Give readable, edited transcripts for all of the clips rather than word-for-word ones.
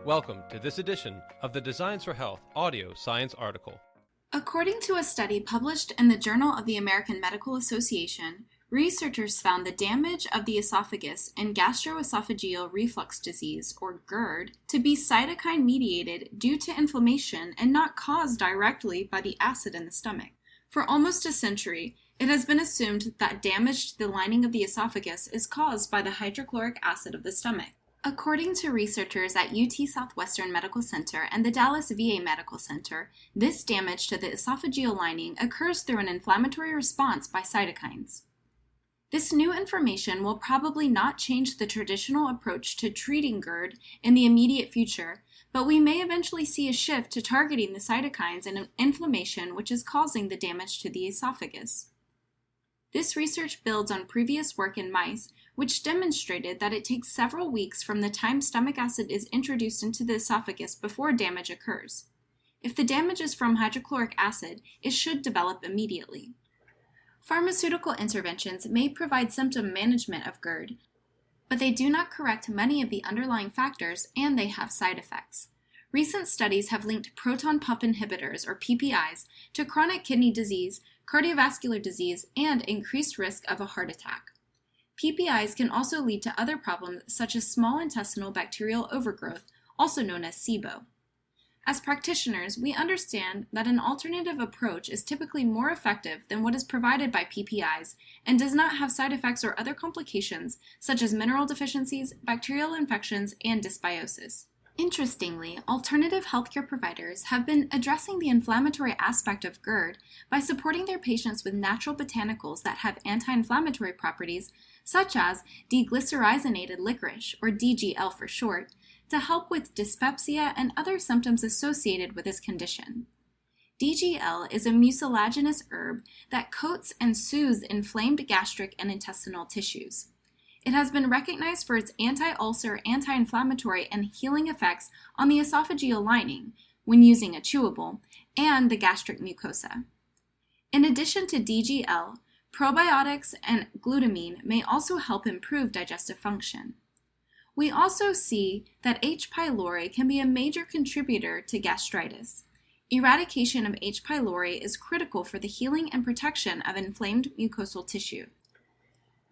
Welcome to this edition of the Designs for Health audio science article. According to a study published in the Journal of the American Medical Association, researchers found the damage of the esophagus in gastroesophageal reflux disease, or GERD, to be cytokine-mediated due to inflammation and not caused directly by the acid in the stomach. For almost a century, it has been assumed that damage to the lining of the esophagus is caused by the hydrochloric acid of the stomach. According to researchers at UT Southwestern Medical Center and the Dallas VA Medical Center, this damage to the esophageal lining occurs through an inflammatory response by cytokines. This new information will probably not change the traditional approach to treating GERD in the immediate future, but we may eventually see a shift to targeting the cytokines and inflammation which is causing the damage to the esophagus. This research builds on previous work in mice, which demonstrated that it takes several weeks from the time stomach acid is introduced into the esophagus before damage occurs. If the damage is from hydrochloric acid, it should develop immediately. Pharmaceutical interventions may provide symptom management of GERD, but they do not correct many of the underlying factors and they have side effects. Recent studies have linked proton pump inhibitors, or PPIs, to chronic kidney disease, cardiovascular disease, and increased risk of a heart attack. PPIs can also lead to other problems such as small intestinal bacterial overgrowth, also known as SIBO. As practitioners, we understand that an alternative approach is typically more effective than what is provided by PPIs and does not have side effects or other complications such as mineral deficiencies, bacterial infections, and dysbiosis. Interestingly, alternative healthcare providers have been addressing the inflammatory aspect of GERD by supporting their patients with natural botanicals that have anti-inflammatory properties, such as deglycyrrhizated licorice, or DGL for short, to help with dyspepsia and other symptoms associated with this condition. DGL is a mucilaginous herb that coats and soothes inflamed gastric and intestinal tissues. It has been recognized for its anti-ulcer, anti-inflammatory, and healing effects on the esophageal lining when using a chewable and the gastric mucosa. In addition to DGL, probiotics and glutamine may also help improve digestive function. We also see that H. pylori can be a major contributor to gastritis. Eradication of H. pylori is critical for the healing and protection of inflamed mucosal tissue.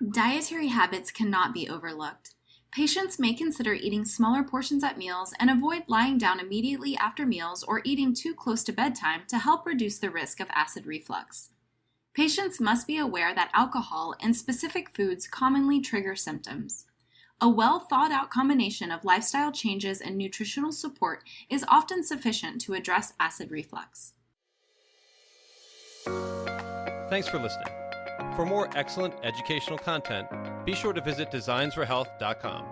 Dietary habits cannot be overlooked. Patients may consider eating smaller portions at meals and avoid lying down immediately after meals or eating too close to bedtime to help reduce the risk of acid reflux. Patients must be aware that alcohol and specific foods commonly trigger symptoms. A well-thought-out combination of lifestyle changes and nutritional support is often sufficient to address acid reflux. Thanks for listening. For more excellent educational content, be sure to visit designsforhealth.com.